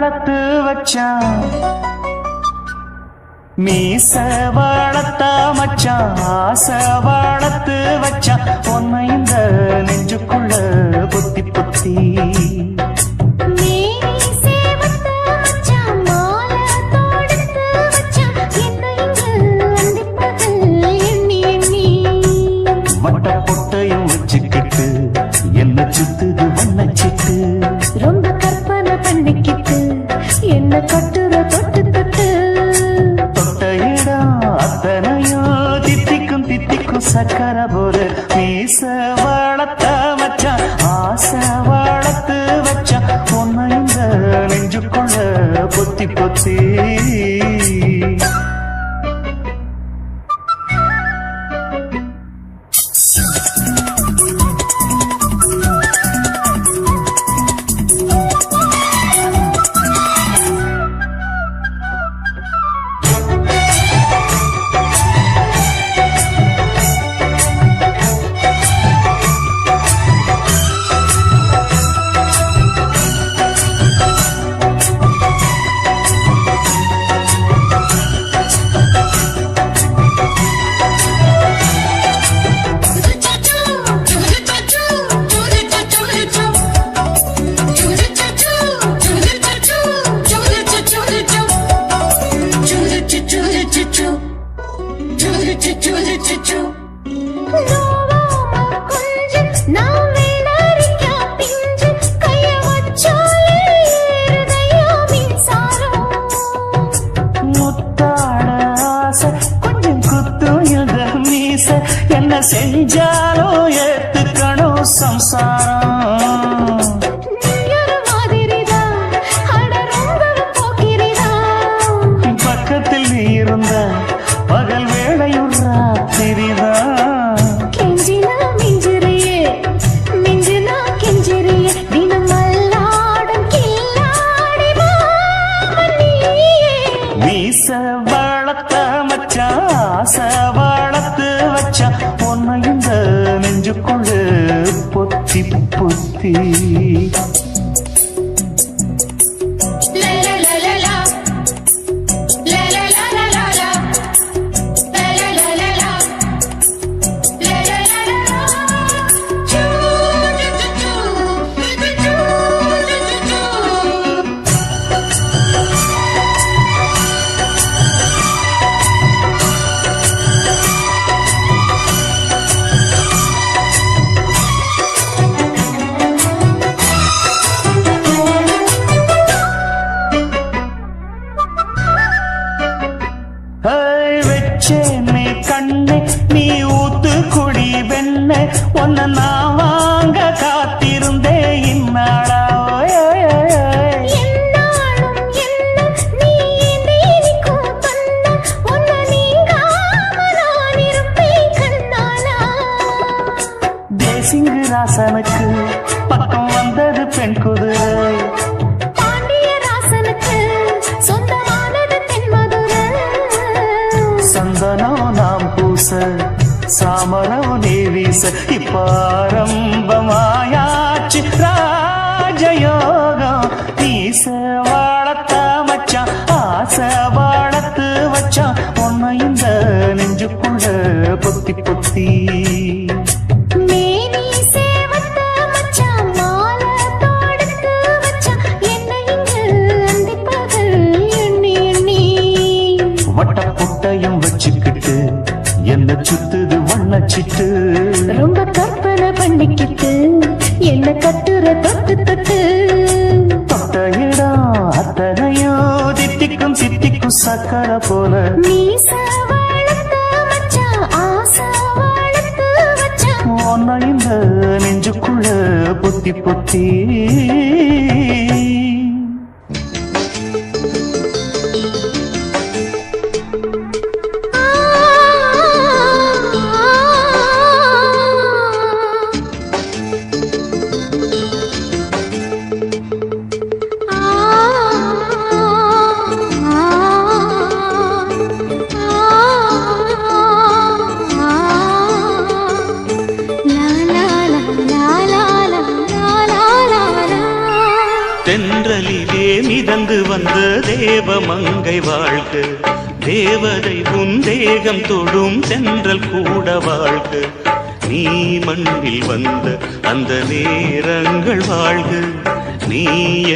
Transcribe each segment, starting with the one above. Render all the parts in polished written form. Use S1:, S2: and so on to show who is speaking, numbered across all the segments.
S1: வளர்த்து வச்சான் மீச வளர்த்த மச்சான் ஆசை வளர்த்து வச்சான் உன்னை இந்த நெஞ்சுக்குள்ள பொத்தி பொத்தி வட்ட பொட்டையும் வச்சுக்கிட்டு என்ன சுத்துது வண்ணச்சிட்டு
S2: ரொம்ப கற்பனை பண்ணிக்கிட்டு என்ன கட்டுற தொட்டு தொட்டு
S1: தொட்ட இடம் அத்தனையோ தித்திக்கும் தித்திக்கும் சக்கர போல மீச வளர்த்த மச்சான் ஆசை வளர்த்து வச்சான் உன்னை இந்த நெஞ்சுக்குள்ள பொத்தி பொத்தி என்ன செஞ்சாலும் ஏத்துக்கணும் சம்சாரம் பக்கத்தில் நீ இருந்த பகல் வேளையும் ராத்திரிதான்
S2: கெஞ்சினா மிஞ்சிறியே மிஞ்சினா கெஞ்சிறியே தினம் மல்லாடும் கில்லாடி
S1: மீச வளர்த்த மச்சான் ஆசை வளர்த்து வச்சான் உன்னை இந்த நெஞ்சுக்குள்ள பொத்தி பொத்தி வச்சேனே கண்ணே நீ ஊத்து குடி வெண்ணே உன்னை நான் வாங்க காத்திருந்தே இந்நாளா தேசிங்கு ராசனுக்கு பக்கம் வந்தது பெண் குதிரை சந்தனம் நாம் பூச சாமரம் நீ வீச இப்பாரம்பமாயாச்சு ராஜயோகம் நீச வளர்த்த மச்சான் ஆசை வளர்த்து வச்சான் உன்னை இந்த நெஞ்சுக்குள்ள பொத்தி பொத்தி வட்ட பொட்டையும் வச்சுக்கிட்டு என்ன சுத்துது வண்ணச்சிட்டு
S2: ரொம்ப கற்பனை பண்ணிக்கிட்டு என்ன கட்டுற தொட்டு தொட்டு
S1: தொட்ட இடம் அத்தனையோ தித்திக்கும் தித்திக்கும் சக்கர போல
S2: மீச வளர்த்த மச்சான் ஆசை வளர்த்து வச்சான்
S1: உன்னை இந்த நெஞ்சுக்குள்ள பொத்தி பொத்தி தென்றலிலே மிதந்து வந்த தேவ மங்கை வாழ்க, தேவதை உன் தேகம் தொடும் தென்றல் கூட வாழ்க. நீ மண்ணில் வந்த அந்த நேரங்கள் வாழ்க, நீ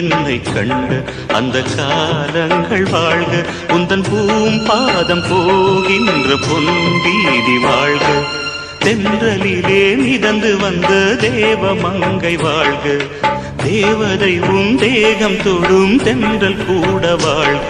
S1: என்னை கண்ட அந்த காலங்கள் வாழ்க. உந்தன் பூம்பாதம் போகின்ற பொன்வீதி வாழ்க, தென்றலிலே மிதந்து வந்த தேவ மங்கை வாழ்க, தேவதை உன் தேகம் தொடும் தென்றல் கூட வாழ்க.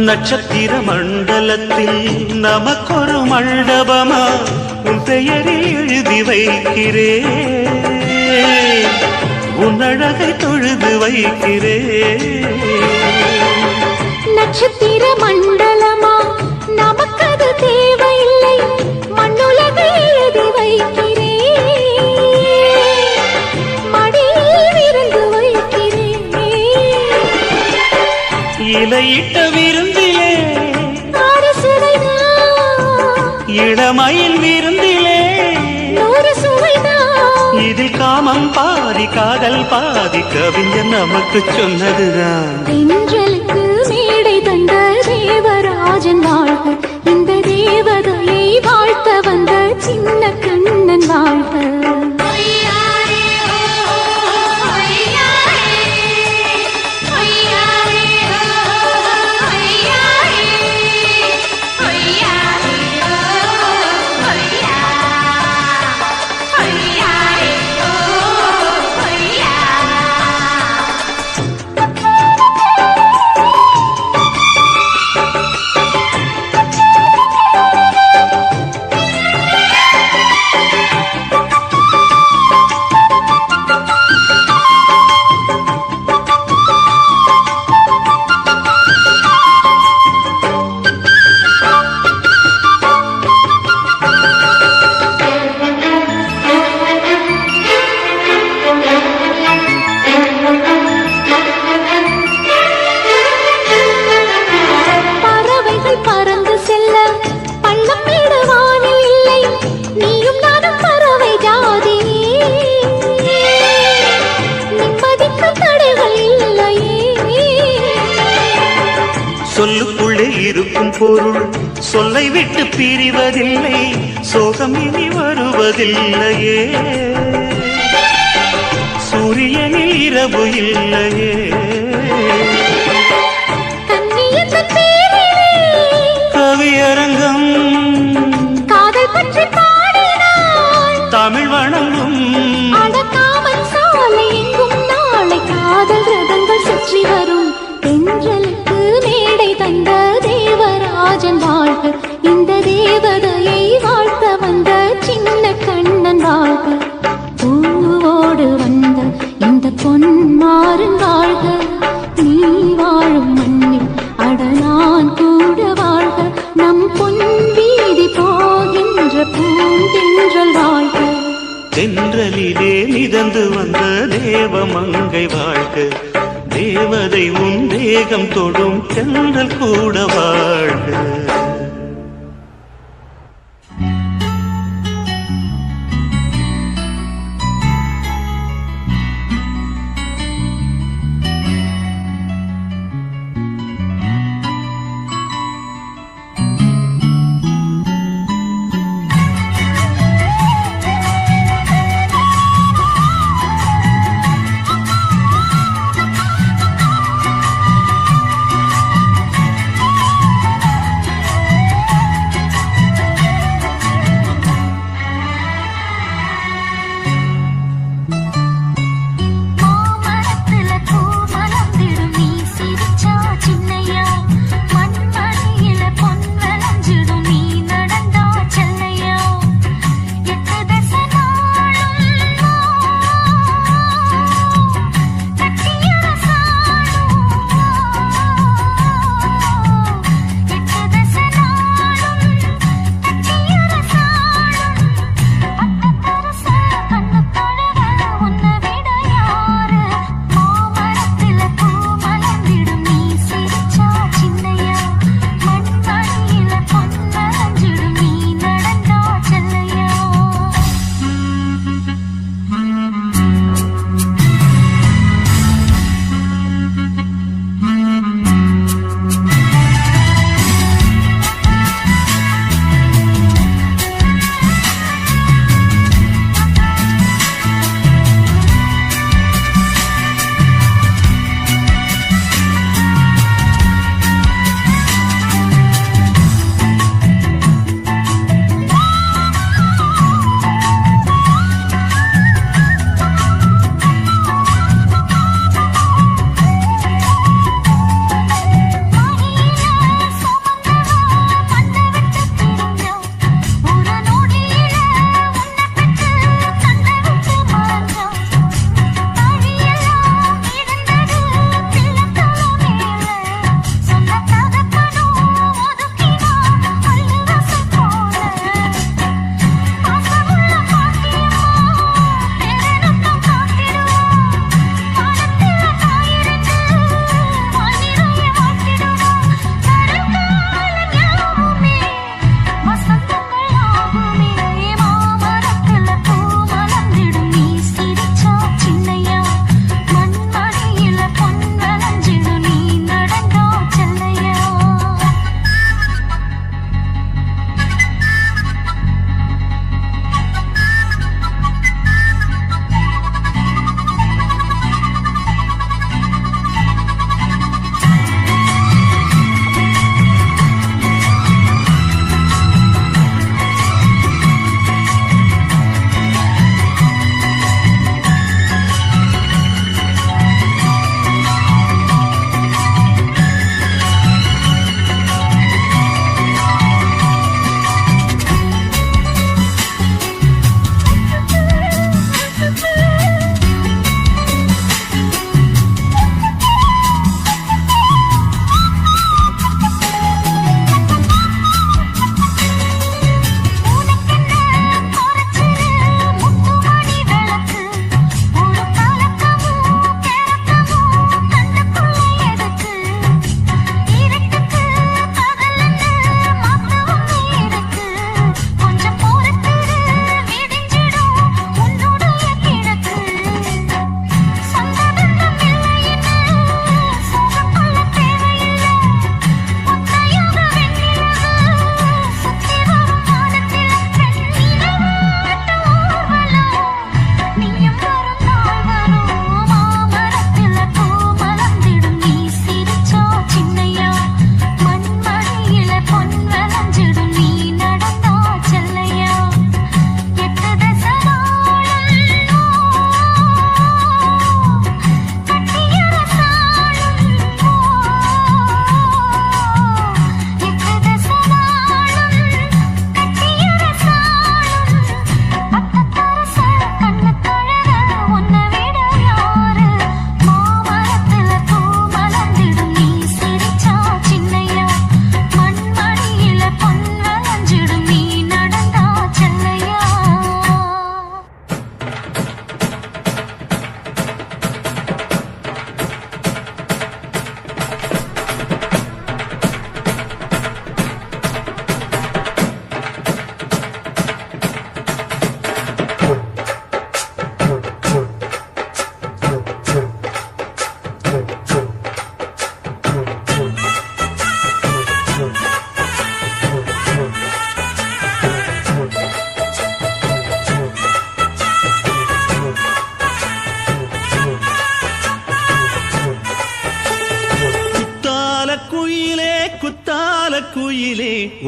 S1: நட்சத்திர மண்டலத்தில் நமக்கொரு மண்டபமா உன் பெயரில் எழுதி வைக்கிறேன், உன் அழகை தொழுது வைக்கிறேன்.
S2: நட்சத்திர மண்டலமா நமக்கது தேவையில்லை, மண்ணுலகை எழுதி வைக்கிறேன், மடியில் விருந்து வைக்கிறேன்.
S1: இலையிட்ட விருந்திலே இளமயில் விருந்திலே இதில் காமம் பாதி காதல் பாதி கவிஞர் நமக்கு சொன்னதுதான்.
S2: தென்றலுக்கு மேடை தந்த தேவராஜன் வாழ்க, இந்த தேவதையை வாழ்த்த வந்த சின்ன கண்ணன் வாழ்க.
S1: சொல்லுக்குள்ளே இருக்கும் பொருள் சொல்லை விட்டு பிரிவதில்லை, சோகம் இனி வருவதில்லையே, சூரியனில் இரவு இல்லையே. கவியரங்கம்
S2: காதல் பற்றி பாடினாள்,
S1: தமிழ் வணங்கும்
S2: அடக்காமல் சாலை எங்கும் நாளை காதல் ரதங்கள் சுற்றி வரும். தென்றலுக்கு மேடை தந்த தேவராஜன் வாழ்க, இந்த தேவதையை வாழ்த்த வந்த சின்ன கண்ணன் வாழ்க. பூவோடு வந்த இந்த பொன்மாறன் வாழ்க, நீ வாழும் மண்ணில் அடனான் கூட வாழ்க. நம் பொன் வீதி போகின்ற பூந்தென்றல் வாழ்க,
S1: தென்றலிலே மிதந்து வந்த தேவ மங்கை வாழ்க, தேவதை உன் தேகம் தொடும் தென்றல் கூட வாழ்க.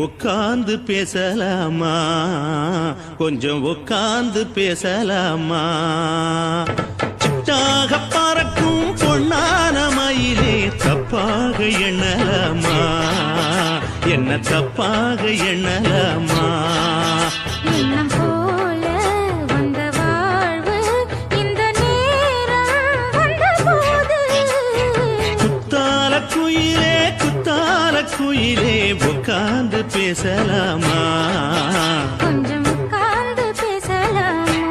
S3: உட்கார்ந்து பேசலாமா கொஞ்சம் உட்கார்ந்து பேசலாமா சிட்டாக பறக்கும் பொன்னான மயிலே தப்பாக எண்ணலாமா என்ன தப்பாக எண்ணலாமா
S2: எண்ணம் போல வந்த வாழ்வு இந்த நேரம் வந்தபோது
S3: குத்தால குயிலே உட்கார்ந்து பேசலாமா
S2: கொஞ்சம் உட்கார்ந்து பேசலாமா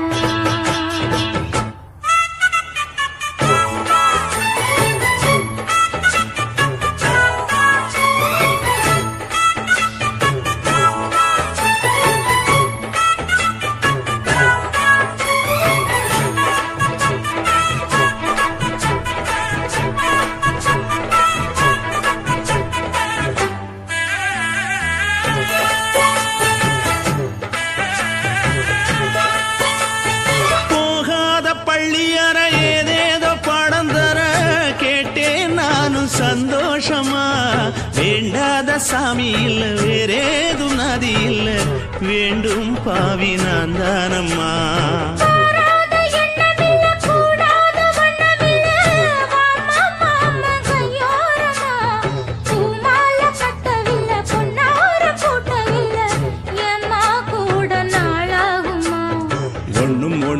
S3: பள்ளியற ஏதேதோ படம் தர கேட்டேன் நானும் சந்தோஷமா வேண்டாத சாமி இல்ல வேறேதும் நதி இல்ல வேண்டும் பாவி நான் தானம்மா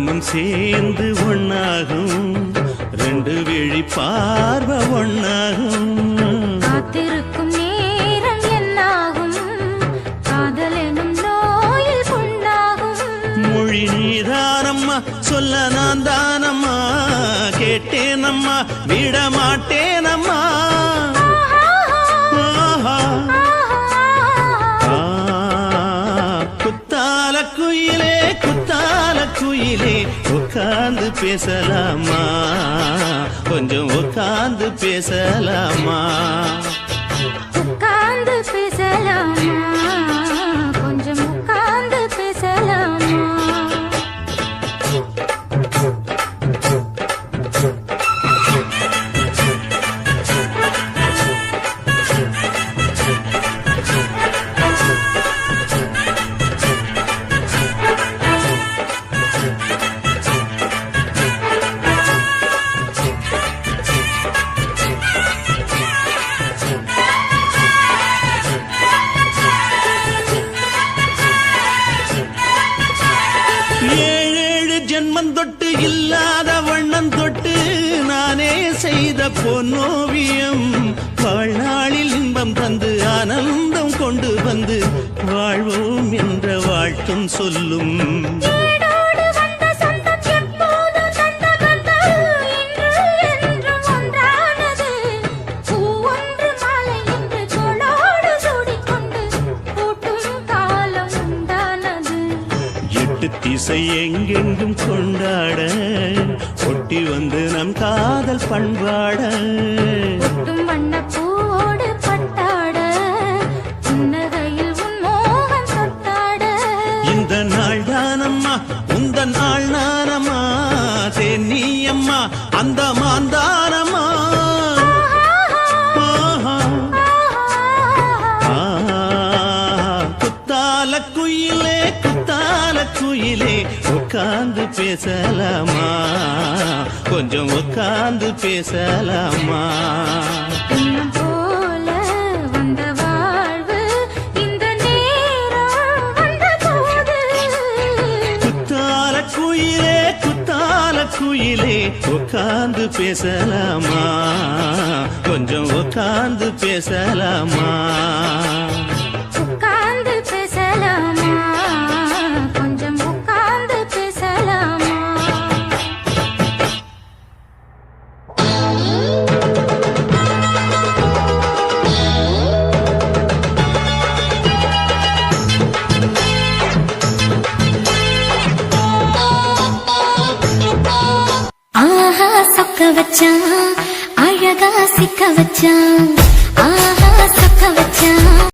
S3: ஒண்ணும் சேர்ந்து ஒண்ணாகும் ரெண்டு விழி பார்வை ஒண்ணாகும்
S2: காத்திருக்கும் நேரம் என்னாகும் காதல் எனும் நோயில் கொண்டாகும்
S3: மொழி நீதானம்மா சொல்ல நான் தானம்மா கேட்டேனம்மா விட மாட்டேனம்மா குயிலே உட்கார்ந்து பேசலாமா கொஞ்சம் உட்கார்ந்து பேசலாமா
S2: உட்கார்ந்து பேசலாமா கொஞ்சம் உட்கார்ந்து பேசலாமா
S3: ஜென்மம் தொட்டு இல்லாத வண்ணம் தொட்டு நானே செய்த பொன்னோவியம் வாழ்நாளில் இன்பம் தந்து ஆனந்தம் கொண்டு வந்து வாழ்வோம் என்ற வாழ்த்தும் சொல்லும் திசை எங்கெங்கும் கொண்டாட ஒட்டி வந்து நம் காதல் பண்பாட
S2: வண்ணப்பூவோடு பட்டாட புன்னகையில் உன் மோகம் தொட்டாட
S3: இந்த நாள் தானம்மா உந்த நாள் நானம்மா தேனியம்மா அந்த மாந்தானம்மா குயிலே உட்கார்ந்து பேசலாமா கொஞ்சம் உட்கார்ந்து பேசலாமா
S2: எண்ணம் போல வந்த வாழ்வு இந்த நேரம் வந்தபோது
S3: குத்தால குயிலே உட்கார்ந்து பேசலாமா கொஞ்சம் உட்கார்ந்து பேசலாமா
S2: உட்கார்ந்து பேசலாமா கொஞ்சம் உட்கார்ந்து பேசலாமா ஆஹா சொக்க வச்சான் அழகா சிக்க வச்சான் ஆஹா சொக்க வச்சான்